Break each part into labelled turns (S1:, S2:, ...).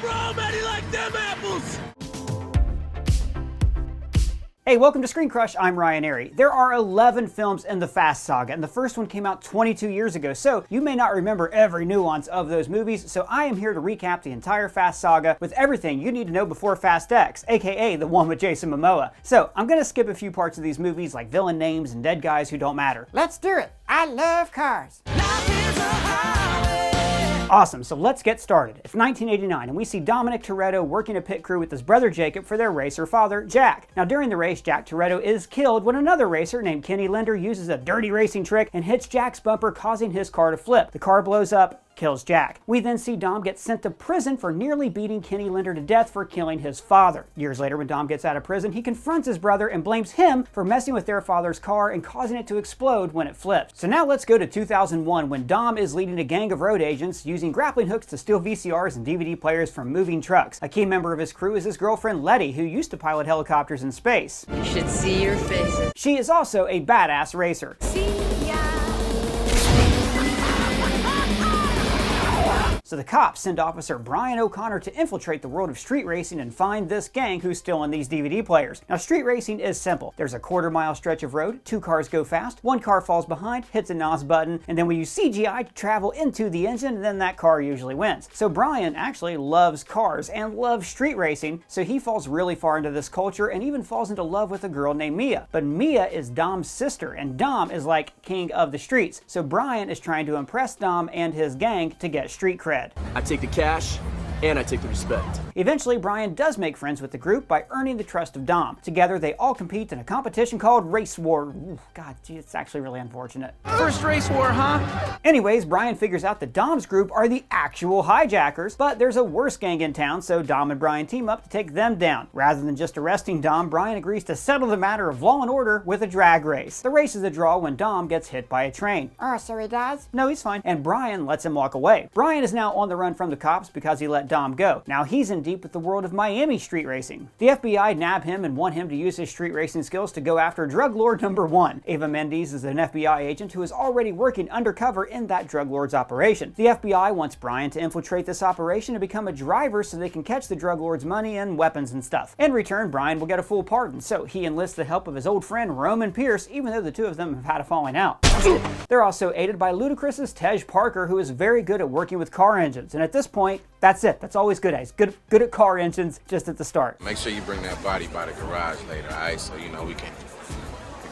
S1: raw, man, he like them apples!
S2: Hey, welcome to ScreenCrush, I'm Ryan Arey. There are 11 films in the Fast saga, and the first one came out 22 years ago, so you may not remember every nuance of those movies, so I am here to recap the entire Fast saga with everything you need to know before Fast X, aka the one with Jason Momoa. So, I'm gonna skip a few parts of these movies like villain names and dead guys who don't matter.
S3: Let's do it! I love cars!
S2: Awesome, so let's get started. It's 1989, and we see Jack Toretto working a pit crew with his brother Jakob for their racer father, Jack. Now during the race, Jack Toretto is killed when another racer named Kenny Linder uses a dirty racing trick and hits Jack's bumper, causing his car to flip. The car blows up, kills Jack. We then see Dom get sent to prison for nearly beating Kenny Linder to death for killing his father. Years later, when Dom gets out of prison, he confronts his brother and blames him for messing with their father's car and causing it to explode when it flips. So now let's go to 2001, when Dom is leading a gang of road agents using grappling hooks to steal VCRs and DVD players from moving trucks. A key member of his crew is his girlfriend Letty, who used to pilot helicopters in space.
S4: You should see your faces.
S2: She is also a badass racer. So the cops send Officer Brian O'Connor to infiltrate the world of street racing and find this gang who's stealing these DVD players. Now street racing is simple. There's a quarter-mile stretch of road, two cars go fast, one car falls behind, hits a NOS button, and then we use CGI to travel into the engine, and then that car usually wins. So Brian actually loves cars and loves street racing, so he falls really far into this culture and even falls into love with a girl named Mia. But Mia is Dom's sister, and Dom is like king of the streets. So Brian is trying to impress Dom and his gang to get street cred.
S1: I take the cash, and I take the respect.
S2: Eventually, Brian does make friends with the group by earning the trust of Dom. Together, they all compete in a competition called Race War. Ooh, God, gee, it's actually really unfortunate.
S1: First race war, huh?
S2: Anyways, Brian figures out that Dom's group are the actual hijackers, but there's a worse gang in town, so Dom and Brian team up to take them down. Rather than just arresting Dom, Brian agrees to settle the matter of law and order with a drag race. The race is a draw when Dom gets hit by a train.
S3: Oh, so he dies?
S2: No, he's fine, and Brian lets him walk away. Brian is now on the run from the cops because he let Dom go. Now he's in deep with the world of Miami street racing. The FBI nab him and want him to use his street racing skills to go after drug lord number 1. Ava Mendes is an FBI agent who is already working undercover in that drug lord's operation. The FBI wants Brian to infiltrate this operation and become a driver so they can catch the drug lord's money and weapons and stuff. In return, Brian will get a full pardon, so he enlists the help of his old friend Roman Pierce, even though the two of them have had a falling out. They're also aided by Ludacris's Tej Parker, who is very good at working with car engines, and at this point, that's it. That's all he's good at. He's good at car engines just at the start.
S5: Make sure you bring that body by the garage later, all right? So, you know, we can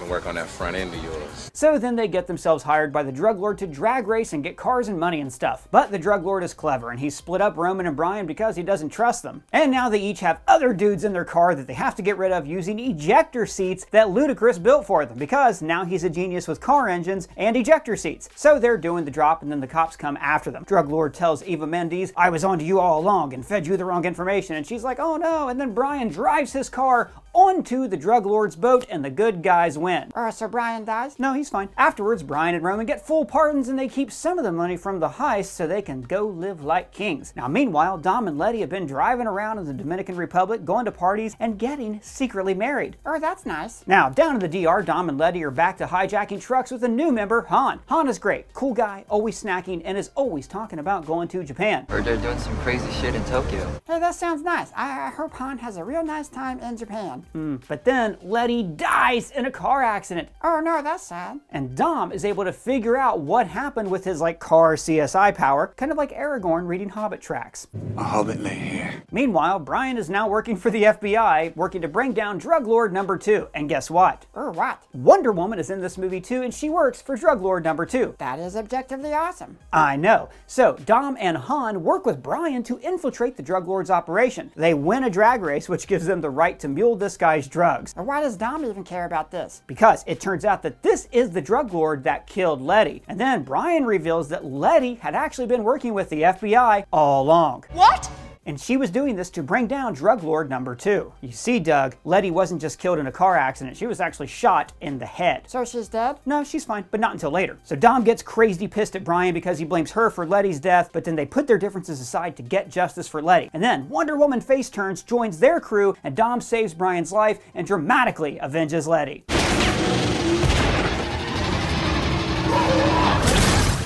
S5: work on that front end of yours.
S2: So then they get themselves hired by the drug lord to drag race and get cars and money and stuff. But the drug lord is clever, and he's split up Roman and Brian because he doesn't trust them. And now they each have other dudes in their car that they have to get rid of using ejector seats that Ludacris built for them, because now he's a genius with car engines and ejector seats. So they're doing the drop, and then the cops come after them. Drug lord tells Ava Mendes, "I was onto you all along and fed you the wrong information," and she's like, "Oh no," and then Brian drives his car onto the drug lord's boat, and the good guys win.
S3: Oh, so Brian dies?
S2: No, he's fine. Afterwards, Brian and Roman get full pardons, and they keep some of the money from the heist so they can go live like kings. Now, meanwhile, Dom and Letty have been driving around in the Dominican Republic, going to parties, and getting secretly married.
S3: Oh, that's nice.
S2: Now, down in the DR, Dom and Letty are back to hijacking trucks with a new member, Han. Han is great. Cool guy, always snacking, and is always talking about going to Japan.
S6: Heard they're doing some crazy shit in Tokyo.
S3: Hey, that sounds nice. I hope Han has a real nice time in Japan.
S2: But then Letty dies in a car accident.
S3: Oh no, that's sad.
S2: And Dom is able to figure out what happened with his car CSI power, kind of like Aragorn reading Hobbit tracks.
S7: A hobbit lay here.
S2: Meanwhile, Brian is now working for the FBI, working to bring down drug lord number 2. And guess what?
S3: Oh, what?
S2: Wonder Woman is in this movie too, and she works for drug lord number 2.
S3: That is objectively awesome.
S2: I know. So Dom and Han work with Brian to infiltrate the drug lord's operation. They win a drag race, which gives them the right to mule this guy's drugs.
S3: Why does Dom even care about this?
S2: Because it turns out that this is the drug lord that killed Letty. And then Brian reveals that Letty had actually been working with the FBI all along.
S1: What?
S2: And she was doing this to bring down drug lord number 2. You see, Doug, Letty wasn't just killed in a car accident, she was actually shot in the head.
S3: So she's dead?
S2: No, she's fine, but not until later. So Dom gets crazy pissed at Brian because he blames her for Letty's death, but then they put their differences aside to get justice for Letty. And then Wonder Woman face turns, joins their crew, and Dom saves Brian's life and dramatically avenges Letty.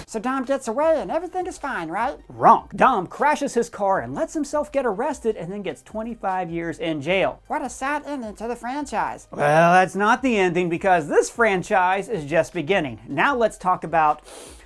S3: So Dom gets away and everything is fine, right?
S2: Wrong. Dom crashes his car and lets himself get arrested and then gets 25 years in jail.
S3: What a sad ending to the franchise.
S2: Well, that's not the ending because this franchise is just beginning. Now let's talk about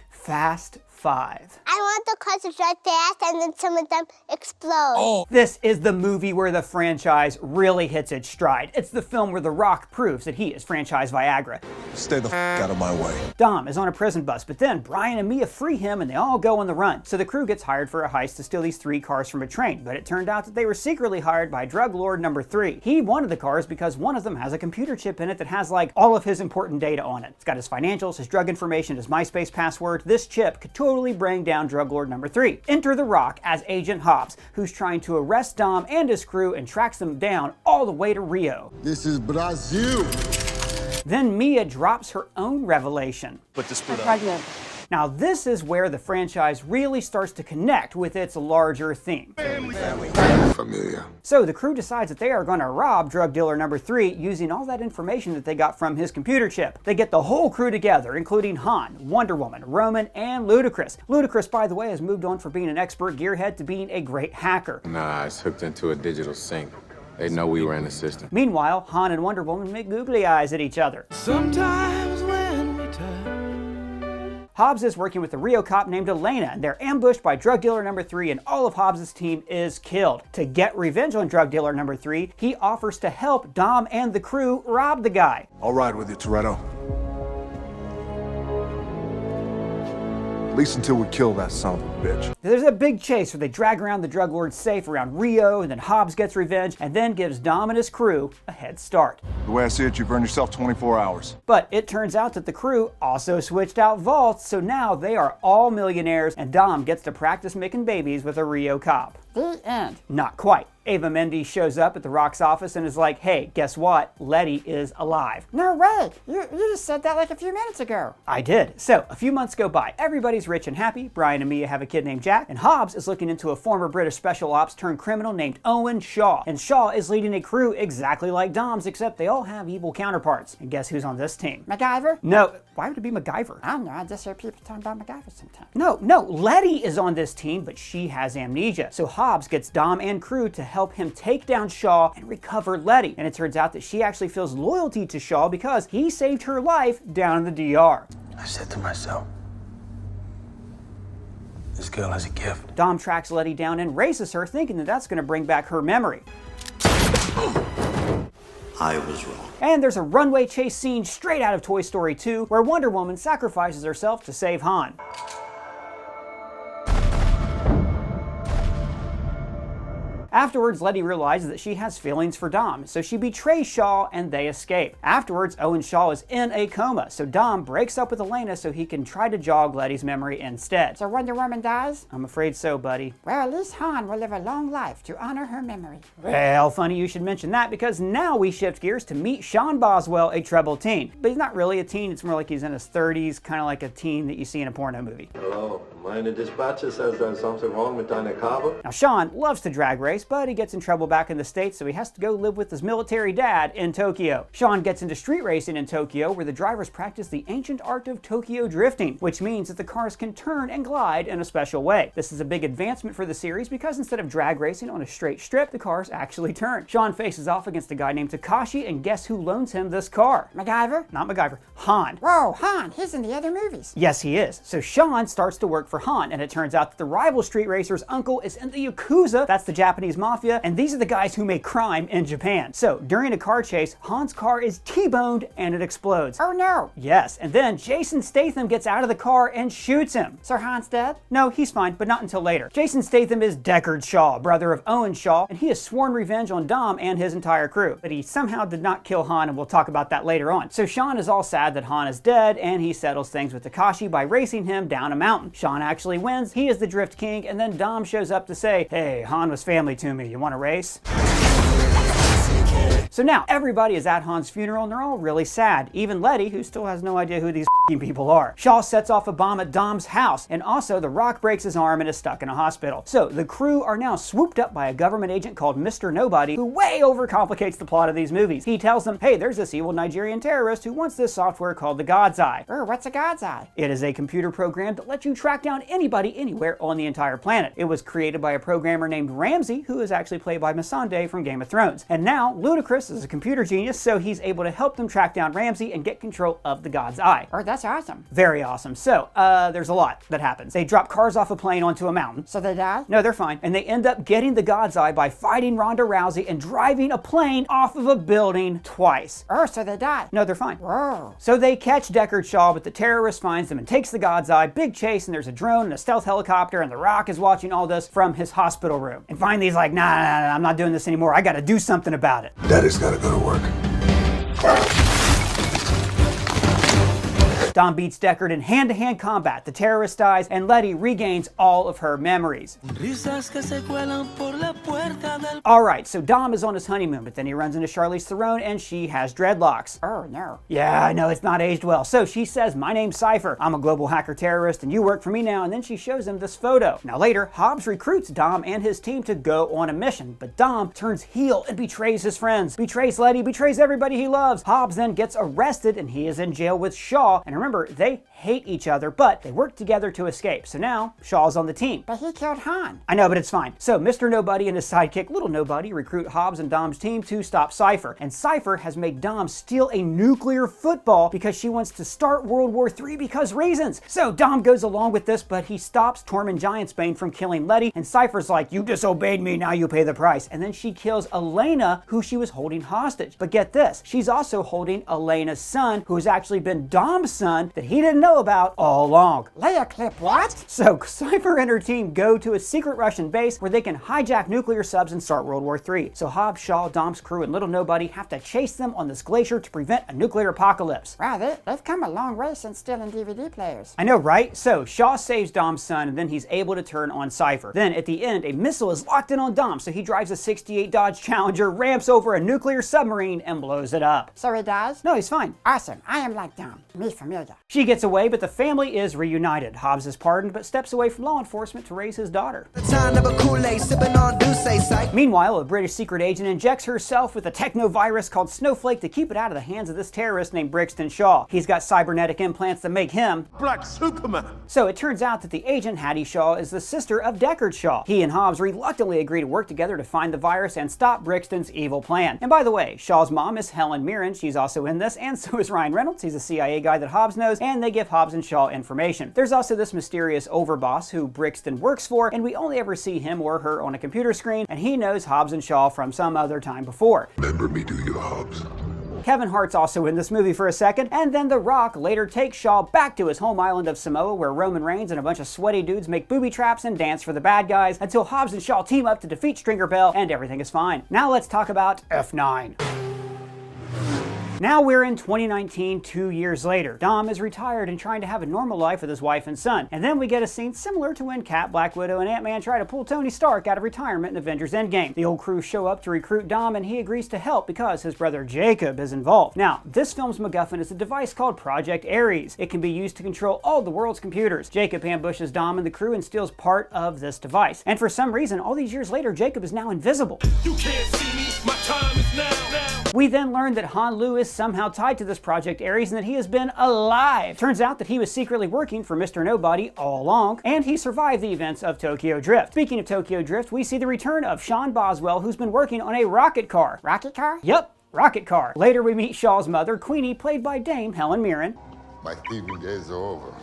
S2: Fast 5.
S7: I want the cars to drive fast and then some of them explode.
S2: This is the movie where the franchise really hits its stride. It's the film where The Rock proves that he is franchise Viagra.
S8: Stay the f out of my way.
S2: Dom is on a prison bus, but then Brian and Mia free him and they all go on the run. So the crew gets hired for a heist to steal these 3 cars from a train, but it turned out that they were secretly hired by drug lord number 3. He wanted the cars because one of them has a computer chip in it that has like all of his important data on it. It's got his financials, his drug information, his MySpace password. This chip could totally bring down drug lord number 3. Enter The Rock as Agent Hobbs, who's trying to arrest Dom and his crew and tracks them down all the way to Rio.
S8: This is Brazil.
S2: Then Mia drops her own revelation.
S1: Put the spoon
S3: Pregnant.
S2: Now this is where the franchise really starts to connect with its larger theme.
S8: Familia.
S2: So the crew decides that they are going to rob drug dealer number 3 using all that information that they got from his computer chip. They get the whole crew together, including Han, Wonder Woman, Roman, and Ludacris. Ludacris, by the way, has moved on from being an expert gearhead to being a great hacker.
S5: Nah, it's hooked into a digital sync. They know we were in the system.
S2: Meanwhile, Han and Wonder Woman make googly eyes at each other.
S1: Sometimes when we touch.
S2: Hobbs is working with a Rio cop named Elena, and they're ambushed by drug dealer number 3, and all of Hobbs' team is killed. To get revenge on drug dealer number 3, he offers to help Dom and the crew rob the guy.
S8: I'll ride with you, Toretto. At least until we kill that son of a bitch.
S2: There's a big chase where they drag around the drug lord's safe around Rio, and then Hobbs gets revenge and then gives Dom and his crew a head start.
S8: The way I see it, you've earned yourself 24 hours.
S2: But it turns out that the crew also switched out vaults, so now they are all millionaires, and Dom gets to practice making babies with a Rio cop.
S3: The end.
S2: Not quite. Ava Mendes shows up at The Rock's office and is like, hey, guess what? Letty is alive.
S3: No way. You just said that like a few minutes ago.
S2: I did. So, a few months go by. Everybody's rich and happy. Brian and Mia have a kid named Jack, and Hobbs is looking into a former British special ops turned criminal named Owen Shaw. And Shaw is leading a crew exactly like Dom's, except they all have evil counterparts. And guess who's on this team?
S3: MacGyver?
S2: No. Why would it be MacGyver?
S3: I don't know. I just hear people talking about MacGyver sometimes.
S2: No. Letty is on this team, but she has amnesia. So Hobbs gets Dom and crew to help him take down Shaw and recover Letty. And it turns out that she actually feels loyalty to Shaw because he saved her life down in the DR.
S9: I said to myself, this girl has a gift.
S2: Dom tracks Letty down and races her, thinking that that's going to bring back her memory.
S9: I was wrong.
S2: And there's a runway chase scene straight out of Toy Story 2 where Wonder Woman sacrifices herself to save Han. Afterwards, Letty realizes that she has feelings for Dom, so she betrays Shaw and they escape. Afterwards, Owen Shaw is in a coma, so Dom breaks up with Elena so he can try to jog Letty's memory instead.
S3: So Wonder Woman dies?
S2: I'm afraid so, buddy.
S3: Well, at least Han will live a long life to honor her memory.
S2: Well, funny you should mention that because now we shift gears to meet Sean Boswell, a troubled teen. But he's not really a teen, it's more like he's in his 30s, kind of like a teen that you see in a porno movie.
S10: Hello, meine dispatcher says there's something wrong with deine Kabel.
S2: Now, Sean loves to drag race, but he gets in trouble back in the States, so he has to go live with his military dad in Tokyo. Sean gets into street racing in Tokyo, where the drivers practice the ancient art of Tokyo drifting, which means that the cars can turn and glide in a special way. This is a big advancement for the series because instead of drag racing on a straight strip, the cars actually turn. Sean faces off against a guy named Takashi, and guess who loans him this car?
S3: MacGyver?
S2: Not MacGyver, Han.
S3: Whoa, Han, he's in the other movies.
S2: Yes, he is. So Sean starts to work for Han, and it turns out that the rival street racer's uncle is in the Yakuza, that's the Japanese mafia, and these are the guys who make crime in Japan. So during a car chase, Han's car is T-boned and it explodes.
S3: Oh no.
S2: Yes, and then Jason Statham gets out of the car and shoots him.
S3: So Han's dead?
S2: No, he's fine, but not until later. Jason Statham is Deckard Shaw, brother of Owen Shaw, and he has sworn revenge on Dom and his entire crew. But he somehow did not kill Han, and we'll talk about that later on. So Sean is all sad that Han is dead, and he settles things with Takashi by racing him down a mountain. Sean actually wins, he is the Drift King, and then Dom shows up to say, hey, Han was family to me, you want to race? So now everybody is at Han's funeral and they're all really sad. Even Letty, who still has no idea who these people are. Shaw sets off a bomb at Dom's house, and also the Rock breaks his arm and is stuck in a hospital. So the crew are now swooped up by a government agent called Mr. Nobody, who way overcomplicates the plot of these movies. He tells them, hey, there's this evil Nigerian terrorist who wants this software called the God's Eye.
S3: What's a God's Eye?
S2: It is a computer program that lets you track down anybody anywhere on the entire planet. It was created by a programmer named Ramsey, who is actually played by Missandei from Game of Thrones. And now Ludacris is a computer genius, so he's able to help them track down Ramsey and get control of the God's Eye.
S3: That's awesome.
S2: Very awesome. So, there's a lot that happens. They drop cars off a plane onto a mountain.
S3: So they die?
S2: No, they're fine. And they end up getting the God's Eye by fighting Ronda Rousey and driving a plane off of a building twice.
S3: So they die?
S2: No, they're fine.
S3: Whoa.
S2: So they catch Deckard Shaw, but the terrorist finds them and takes the God's Eye. Big chase, and there's a drone and a stealth helicopter, and The Rock is watching all this from his hospital room. And finally he's like, nah, I'm not doing this anymore. I gotta do something about it.
S8: Daddy's gotta go to work.
S2: Dom beats Deckard in hand-to-hand combat. The terrorist dies, and Letty regains all of her memories. Alright, so Dom is on his honeymoon, but then he runs into Charlize Theron, and she has dreadlocks.
S3: Oh, no.
S2: Yeah, I know, it's not aged well. So she says, my name's Cipher. I'm a global hacker terrorist, and you work for me now. And then she shows him this photo. Now later, Hobbs recruits Dom and his team to go on a mission, but Dom turns heel and betrays his friends. Betrays Letty, betrays everybody he loves. Hobbs then gets arrested, and he is in jail with Shaw. And remember, they hate each other, but they work together to escape. So now, Shaw's on the team.
S3: But he killed Han.
S2: I know, but it's fine. So Mr. Nobody and his sidekick, Little Nobody, recruit Hobbs and Dom's team to stop Cipher. And Cipher has made Dom steal a nuclear football because she wants to start World War III because reasons. So Dom goes along with this, but he stops Tormund Giantsbane from killing Letty, and Cipher's like, you disobeyed me, now you pay the price. And then she kills Elena, who she was holding hostage. But get this, she's also holding Elena's son, who has actually been Dom's son that he didn't know about all along.
S3: Leia clip what?
S2: So Cipher and her team go to a secret Russian base where they can hijack nuclear subs and start World War III. So Hobbs, Shaw, Dom's crew, and Little Nobody have to chase them on this glacier to prevent a nuclear apocalypse.
S3: Wow, they've come a long way since stealing DVD players.
S2: I know, right? So Shaw saves Dom's son, and then he's able to turn on Cipher. Then at the end, a missile is locked in on Dom, so he drives a 68 Dodge Challenger, ramps over a nuclear submarine, and blows it up.
S3: So he dies?
S2: No, he's fine.
S3: Awesome. I am like Dom. Me familiar.
S2: She gets away, but the family is reunited. Hobbs is pardoned, but steps away from law enforcement to raise his daughter. Meanwhile, a British secret agent injects herself with a techno-virus called Snowflake to keep it out of the hands of this terrorist named Brixton Shaw. He's got cybernetic implants that make him
S1: Black Superman.
S2: So it turns out that the agent, Hattie Shaw, is the sister of Deckard Shaw. He and Hobbs reluctantly agree to work together to find the virus and stop Brixton's evil plan. And by the way, Shaw's mom is Helen Mirren. She's also in this, and so is Ryan Reynolds. He's a CIA guy that Hobbs knows, and they give Hobbs and Shaw information. There's also this mysterious overboss who Brixton works for, and we only ever see him or her on a computer screen, and he knows Hobbs and Shaw from some other time before.
S8: Remember me, do you, Hobbs?
S2: Kevin Hart's also in this movie for a second, and then The Rock later takes Shaw back to his home island of Samoa, where Roman Reigns and a bunch of sweaty dudes make booby traps and dance for the bad guys until Hobbs and Shaw team up to defeat Stringer Bell, and everything is fine. Now let's talk about F9. Now we're in 2019, 2 years later. Dom is retired and trying to have a normal life with his wife and son. And then we get a scene similar to when Cap, Black Widow, and Ant-Man try to pull Tony Stark out of retirement in Avengers Endgame. The old crew show up to recruit Dom, and he agrees to help because his brother Jakob is involved. Now, this film's MacGuffin is a device called Project Arey. It can be used to control all the world's computers. Jakob ambushes Dom and the crew and steals part of this device. And for some reason, all these years later, Jakob is now invisible.
S1: You can't see me, my time is now.
S2: We then learn that Han Lu is somehow tied to this Project Arey and that he has been alive. Turns out that he was secretly working for Mr. Nobody all along, and he survived the events of Tokyo Drift. Speaking of Tokyo Drift, we see the return of Sean Boswell, who's been working on a rocket car.
S3: Rocket car?
S2: Yep, rocket car. Later we meet Shaw's mother, Queenie, played by Dame Helen Mirren.
S8: My thieving days are over.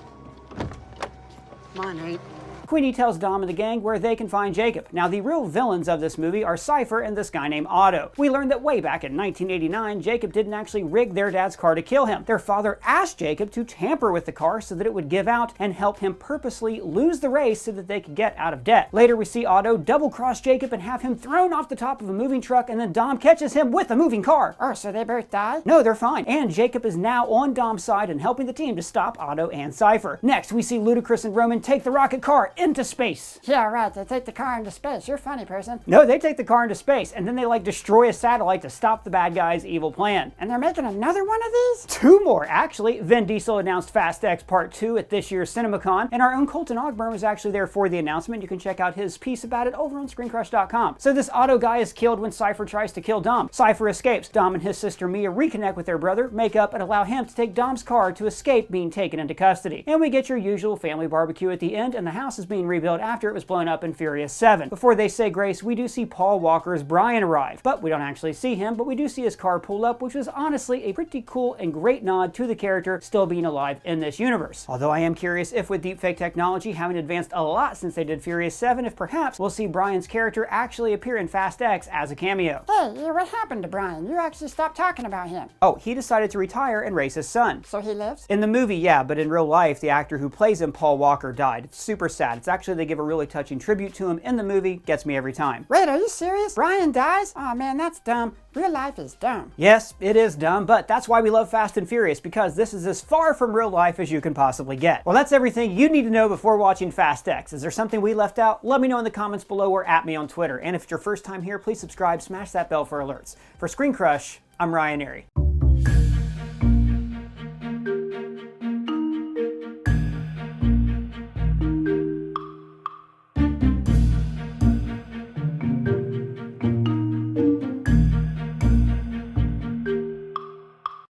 S3: Come on, Nate.
S2: Queenie tells Dom and the gang where they can find Jakob. Now, the real villains of this movie are Cipher and this guy named Otto. We learned that way back in 1989, Jakob didn't actually rig their dad's car to kill him. Their father asked Jakob to tamper with the car so that it would give out and help him purposely lose the race so that they could get out of debt. Later, we see Otto double-cross Jakob and have him thrown off the top of a moving truck, and then Dom catches him with a moving car.
S3: Oh, so they both died?
S2: No, they're fine. And Jakob is now on Dom's side and helping the team to stop Otto and Cipher. Next, we see Ludacris and Roman take the rocket car into space.
S3: Yeah, right. They take the car into space. You're a funny person.
S2: No, they take the car into space, and then they like destroy a satellite to stop the bad guy's evil plan.
S3: And they're making another one of these?
S2: 2 more, actually. Vin Diesel announced Fast X Part 2 at this year's CinemaCon, and our own Colton Ogburn was actually there for the announcement. You can check out his piece about it over on ScreenCrush.com. So this Otto guy is killed when Cipher tries to kill Dom. Cipher escapes. Dom and his sister Mia reconnect with their brother, make up, and allow him to take Dom's car to escape being taken into custody. And we get your usual family barbecue at the end, and the house is being rebuilt after it was blown up in Furious 7. Before they say grace, we do see Paul Walker's Brian arrive, but we don't actually see him, but we do see his car pull up, which was honestly a pretty cool and great nod to the character still being alive in this universe. Although I am curious if with deepfake technology having advanced a lot since they did Furious 7, if perhaps we'll see Brian's character actually appear in Fast X as a cameo.
S3: Hey, what happened to Brian? You actually stopped talking about him.
S2: Oh, he decided to retire and raise his son.
S3: So he lives?
S2: In the movie, yeah, but in real life, the actor who plays him, Paul Walker, died. It's super sad. It's actually, they give a really touching tribute to him in the movie. Gets me every time.
S3: Wait, are you serious? Brian dies? Oh man, that's dumb. Real life is dumb.
S2: Yes, it is dumb, but that's why we love Fast and Furious, because this is as far from real life as you can possibly get. Well, that's everything you need to know before watching Fast X. Is there something we left out? Let me know in the comments below or at me on Twitter. And if it's your first time here, please subscribe, smash that bell for alerts. For ScreenCrush, I'm Ryan Arey.